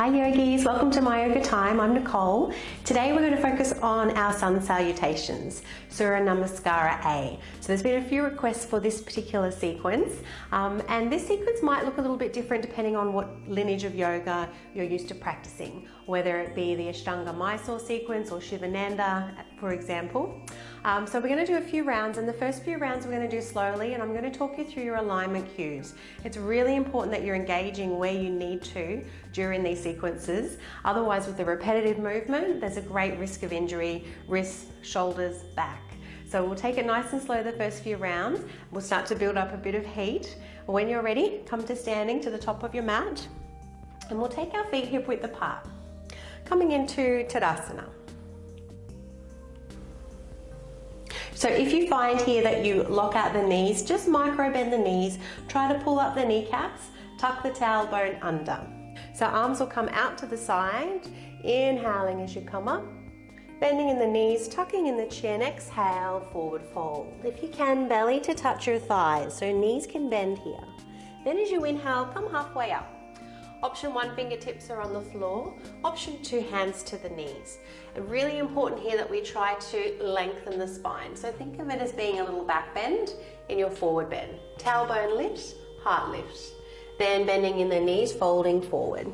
Hi yogis, welcome to my yoga time. I'm Nicole. Today we're going to focus on our Sun Salutations, Sura Namaskara A. So there's been a few requests for this particular sequence, and this sequence might look a little bit different depending on what lineage of yoga you're used to practicing, whether it be the Ashtanga Mysore sequence or Shivananda, for example. So we're going to do a few rounds, and the first few rounds we're going to do slowly, and I'm going to talk you through your alignment cues. It's really important that you're engaging where you need to during these sequences. Otherwise, with the repetitive movement, there's a great risk of injury, wrists, shoulders, back. So we'll take it nice and slow the first few rounds. We'll start to build up a bit of heat. When you're ready, come to standing to the top of your mat, and we'll take our feet hip width apart. Coming into Tadasana. So if you find here that you lock out the knees, just micro bend the knees, try to pull up the kneecaps, tuck the tailbone under. So arms will come out to the side, inhaling as you come up, bending in the knees, tucking in the chin, exhale, forward fold. If you can, belly to touch your thighs, so knees can bend here. Then as you inhale, come halfway up. Option 1, fingertips are on the floor. Option 2, hands to the knees. And really important here that we try to lengthen the spine. So think of it as being a little back bend in your forward bend. Tailbone lifts, heart lifts. Then bending in the knees, folding forward.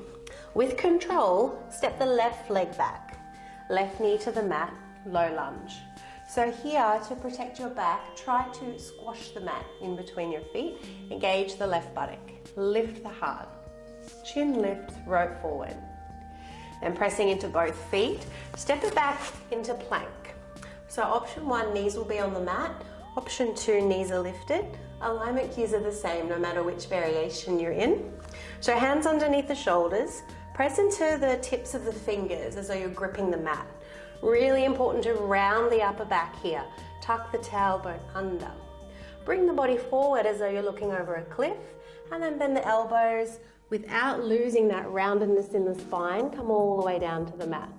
With control, step the left leg back. Left knee to the mat, low lunge. So here, to protect your back, try to squash the mat in between your feet. Engage the left buttock. Lift the heart. Chin lifts, rope forward. Then pressing into both feet, step it back into plank. So option 1, knees will be on the mat. Option 2, knees are lifted. Alignment cues are the same no matter which variation you're in. So hands underneath the shoulders, press into the tips of the fingers as though you're gripping the mat. Really important to round the upper back here. Tuck the tailbone under. Bring the body forward as though you're looking over a cliff, and then bend the elbows without losing that roundedness in the spine. Come all the way down to the mat.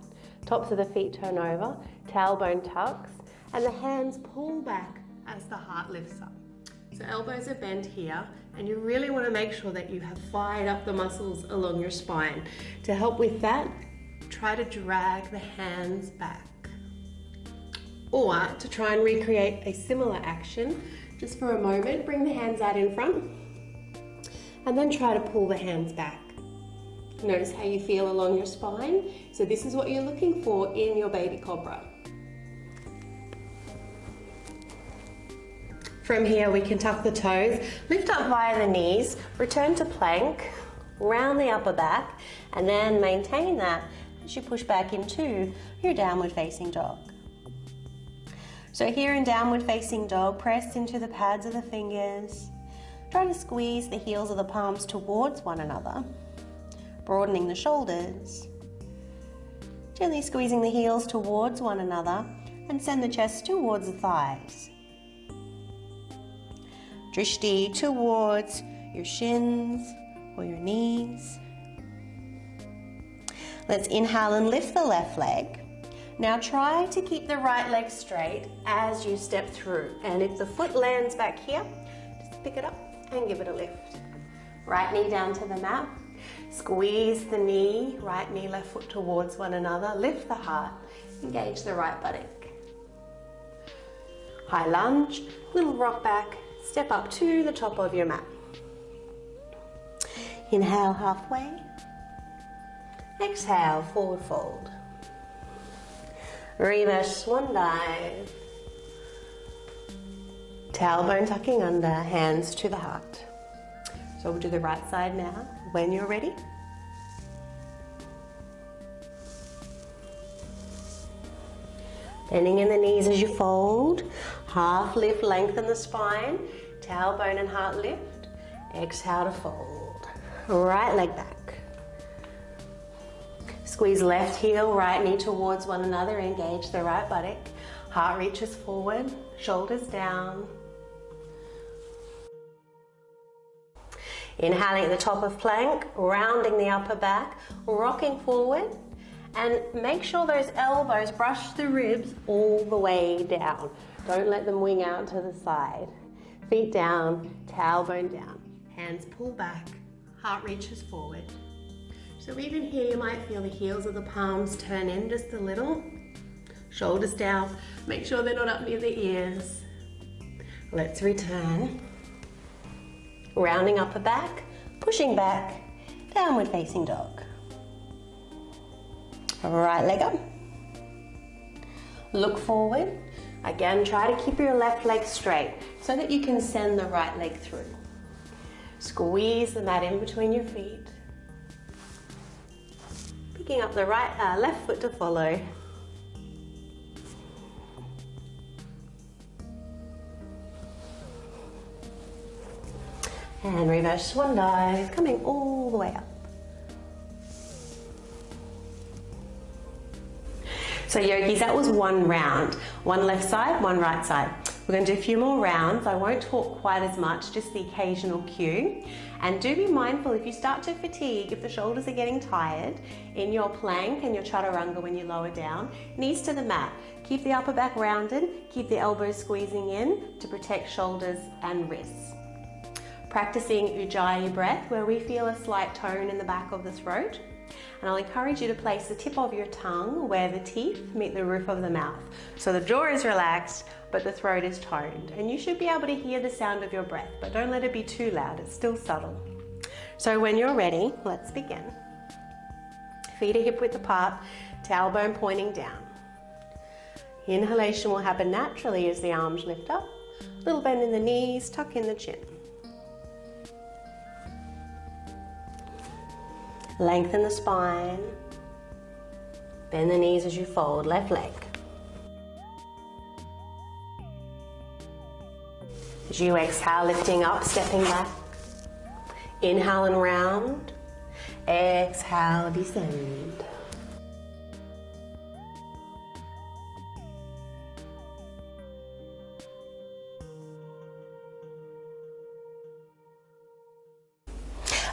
Tops of the feet turn over, tailbone tucks, and the hands pull back as the heart lifts up. So elbows are bent here, and you really want to make sure that you have fired up the muscles along your spine. To help with that, try to drag the hands back. Or to try and recreate a similar action, just for a moment, bring the hands out in front, and then try to pull the hands back. Notice how you feel along your spine. So this is what you're looking for in your baby cobra. From here, we can tuck the toes, lift up via the knees, return to plank, round the upper back, and then maintain that as you push back into your downward facing dog. So here in downward facing dog, press into the pads of the fingers. Try to squeeze the heels of the palms towards one another, broadening the shoulders. Gently squeezing the heels towards one another, and send the chest towards the thighs. Drishti towards your shins or your knees. Let's inhale and lift the left leg. Now try to keep the right leg straight as you step through. And if the foot lands back here, just pick it up and give it a lift. Right knee down to the mat. Squeeze the knee, right knee, left foot towards one another. Lift the heart. Engage the right buttock. High lunge, little rock back. Step up to the top of your mat. Inhale halfway. Exhale, forward fold. Reverse swan dive. Tailbone tucking under, hands to the heart. So we'll do the right side now, when you're ready. Bending in the knees as you fold. Half lift, lengthen the spine. Tailbone and heart lift. Exhale to fold. Right leg back. Squeeze left heel, right knee towards one another. Engage the right buttock. Heart reaches forward, shoulders down. Inhaling at the top of plank, rounding the upper back, rocking forward, and make sure those elbows brush the ribs all the way down. Don't let them wing out to the side. Feet down, tailbone down. Hands pull back, heart reaches forward. So So even here you might feel the heels of the palms turn in just a little. Shoulders down, make sure they're not up near the ears. Let's return. Rounding upper back, pushing back, downward facing dog. Right leg up. Look forward. Again, try to keep your left leg straight so that you can send the right leg through. Squeeze the mat in between your feet. Picking up the left foot to follow. And reverse swan dive, coming all the way up. So yogis, that was one round. One left side, one right side. We're going to do a few more rounds. I won't talk quite as much, just the occasional cue. And do be mindful if you start to fatigue, if the shoulders are getting tired, in your plank and your chaturanga when you lower down, knees to the mat. Keep the upper back rounded, keep the elbows squeezing in to protect shoulders and wrists. Practicing Ujjayi breath, where we feel a slight tone in the back of the throat. And I'll encourage you to place the tip of your tongue where the teeth meet the roof of the mouth. So the jaw is relaxed, but the throat is toned. And you should be able to hear the sound of your breath, but don't let it be too loud, it's still subtle. So when you're ready, let's begin. Feet are hip width apart, tailbone pointing down. Inhalation will happen naturally as the arms lift up. Little bend in the knees, tuck in the chin. Lengthen the spine. Bend the knees as you fold, left leg. As you exhale, lifting up, stepping back. Inhale and round. Exhale, descend.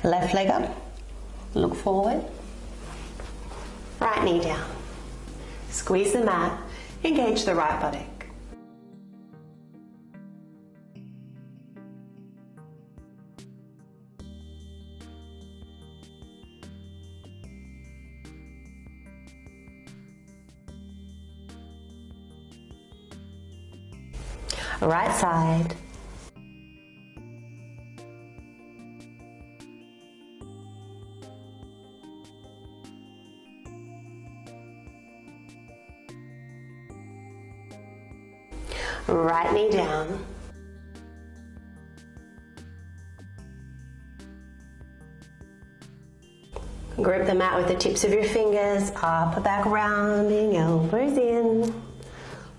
Left leg up. Look forward, right knee down. Squeeze the mat, engage the right buttock. Right side. Right knee down. Grip the mat with the tips of your fingers, upper back rounding, elbows in.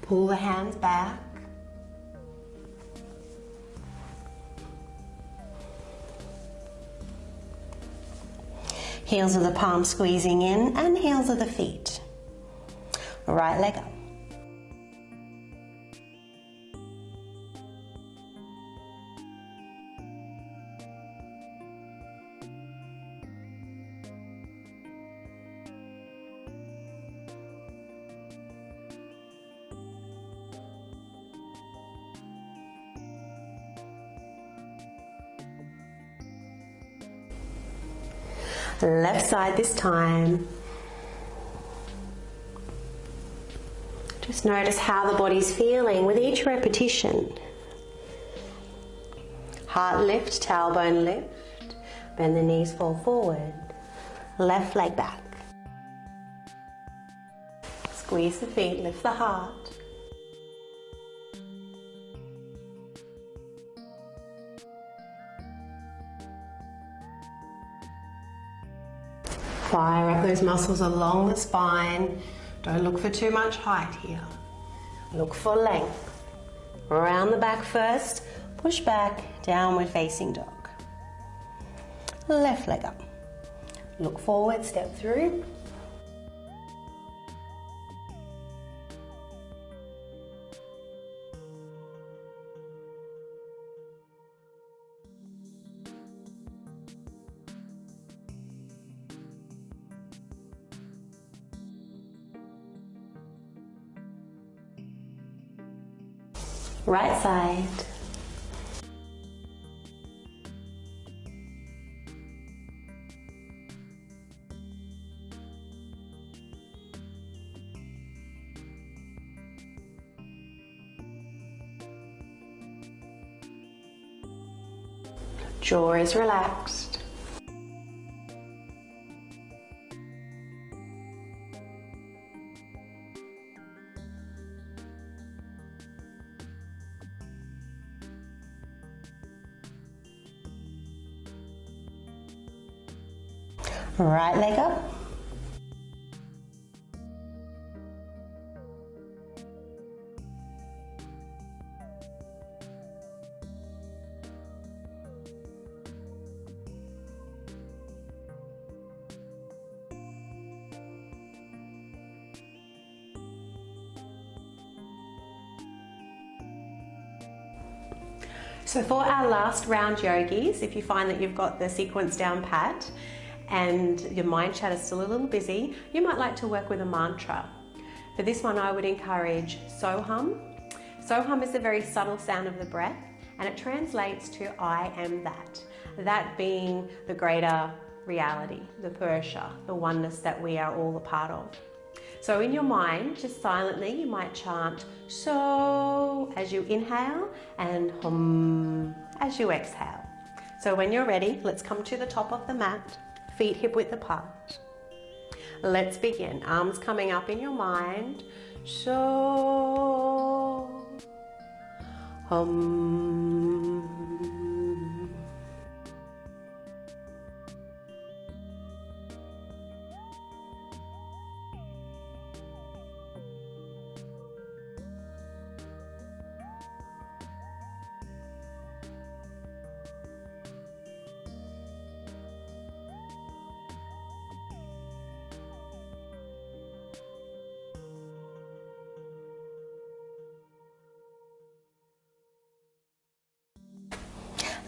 Pull the hands back. Heels of the palms squeezing in and heels of the feet. Right leg up. Left side this time. Just notice how the body's feeling with each repetition. Heart lift, tailbone lift. Bend the knees, fall forward. Left leg back. Squeeze the feet, lift the heart. Fire up those muscles along the spine. Don't look for too much height here. Look for length. Around the back first. Push back, downward facing dog. Left leg up. Look forward, step through. Right side. Jaw is relaxed. Right leg up. So for our last round, yogis, if you find that you've got the sequence down pat and your mind chat is still a little busy, you might like to work with a mantra. For this one, I would encourage Soham. Soham is a very subtle sound of the breath, and it translates to I am that. That being the greater reality, the Purusha, the oneness that we are all a part of. So in your mind, just silently, you might chant So as you inhale and Hum as you exhale. So when you're ready, let's come to the top of the mat, feet hip width apart. Let's begin. Arms coming up in your mind. So Hum.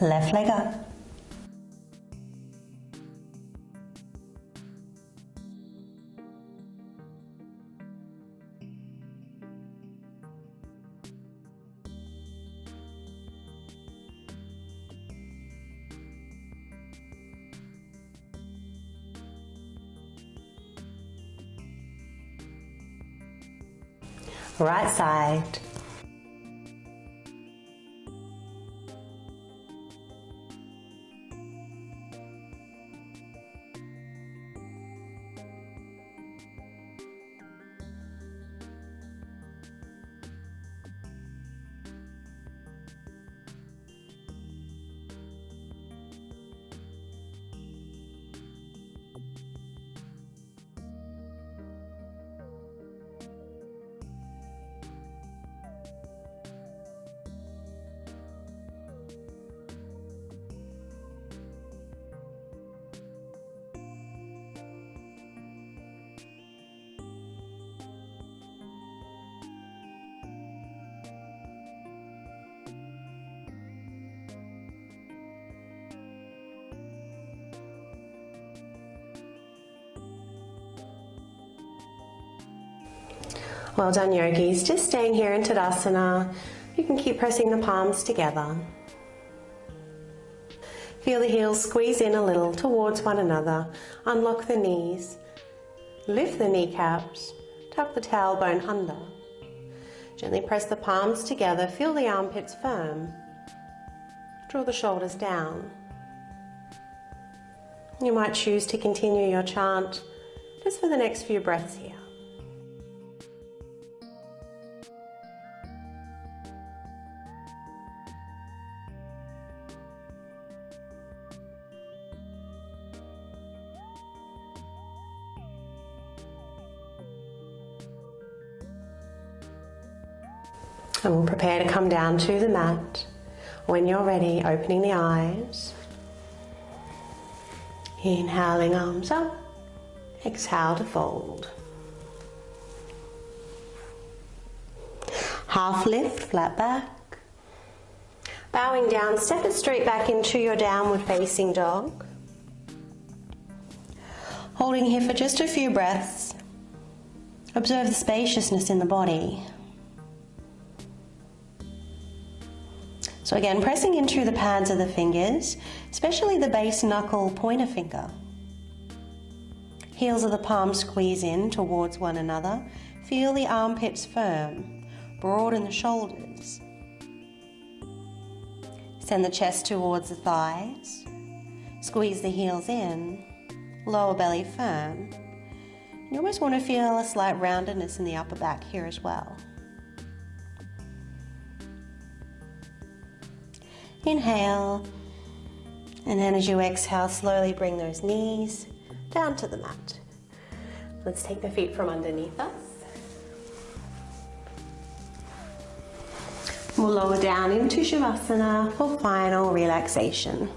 Left leg up. Right side. Well done, yogis. Just staying here in Tadasana. You can keep pressing the palms together. Feel the heels squeeze in a little towards one another. Unlock the knees. Lift the kneecaps. Tuck the tailbone under. Gently press the palms together. Feel the armpits firm. Draw the shoulders down. You might choose to continue your chant just for the next few breaths here. And we'll prepare to come down to the mat. When you're ready, opening the eyes. Inhaling, arms up. Exhale to fold. Half lift, flat back. Bowing down, step it straight back into your downward facing dog. Holding here for just a few breaths. Observe the spaciousness in the body. So again, pressing into the pads of the fingers, especially the base knuckle pointer finger. Heels of the palms squeeze in towards one another. Feel the armpits firm. Broaden the shoulders. Send the chest towards the thighs. Squeeze the heels in. Lower belly firm. You almost want to feel a slight roundedness in the upper back here as well. Inhale, and then as you exhale, slowly bring those knees down to the mat. Let's take the feet from underneath us. We'll lower down into Shavasana for final relaxation.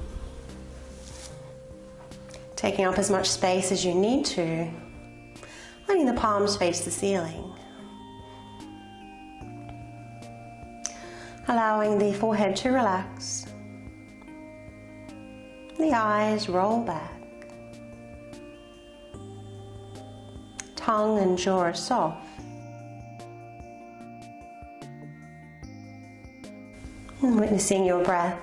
Taking up as much space as you need to, letting the palms face the ceiling. Allowing the forehead to relax. The eyes roll back. Tongue and jaw are soft. And witnessing your breath.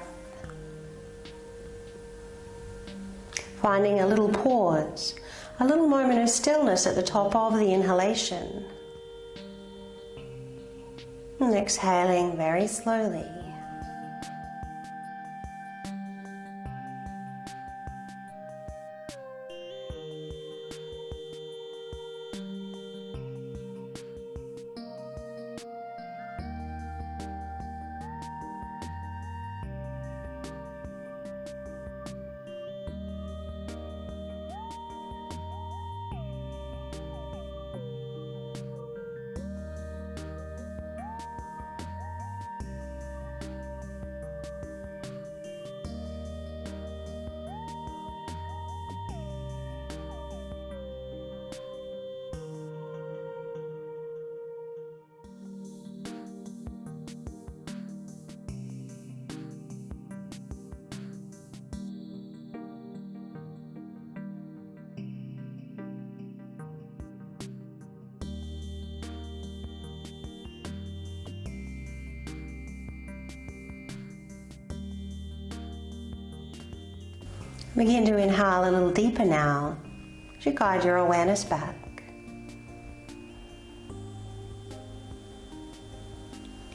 Finding a little pause, a little moment of stillness at the top of the inhalation. And exhaling very slowly. Begin to inhale a little deeper now as you guide your awareness back.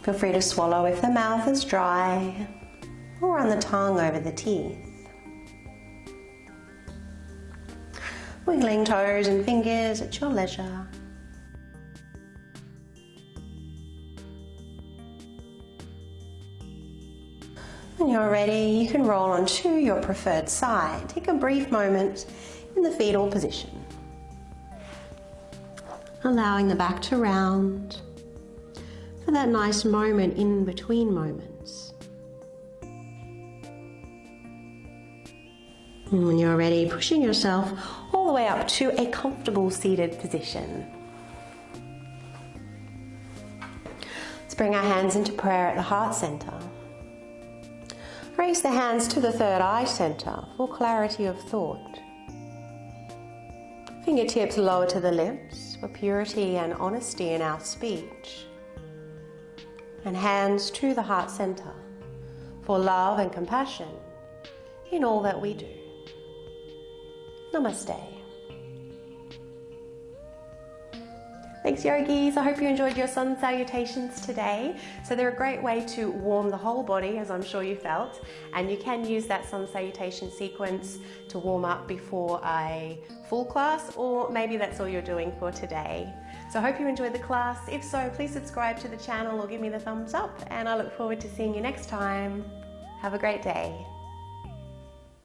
Feel free to swallow if the mouth is dry or run the tongue over the teeth. Wiggling toes and fingers at your leisure. When you're ready, you can roll onto your preferred side. Take a brief moment in the fetal position. Allowing the back to round for that nice moment in between moments. And when you're ready, pushing yourself all the way up to a comfortable seated position. Let's bring our hands into prayer at the heart center. Raise the hands to the third eye center for clarity of thought. Fingertips lower to the lips for purity and honesty in our speech. And hands to the heart center for love and compassion in all that we do. Namaste. Thanks, yogis. I hope you enjoyed your sun salutations today. So they're a great way to warm the whole body, as I'm sure you felt, and you can use that sun salutation sequence to warm up before a full class, or maybe that's all you're doing for today. So I hope you enjoyed the class. If so, please subscribe to the channel or give me the thumbs up, and I look forward to seeing you next time. Have a great day.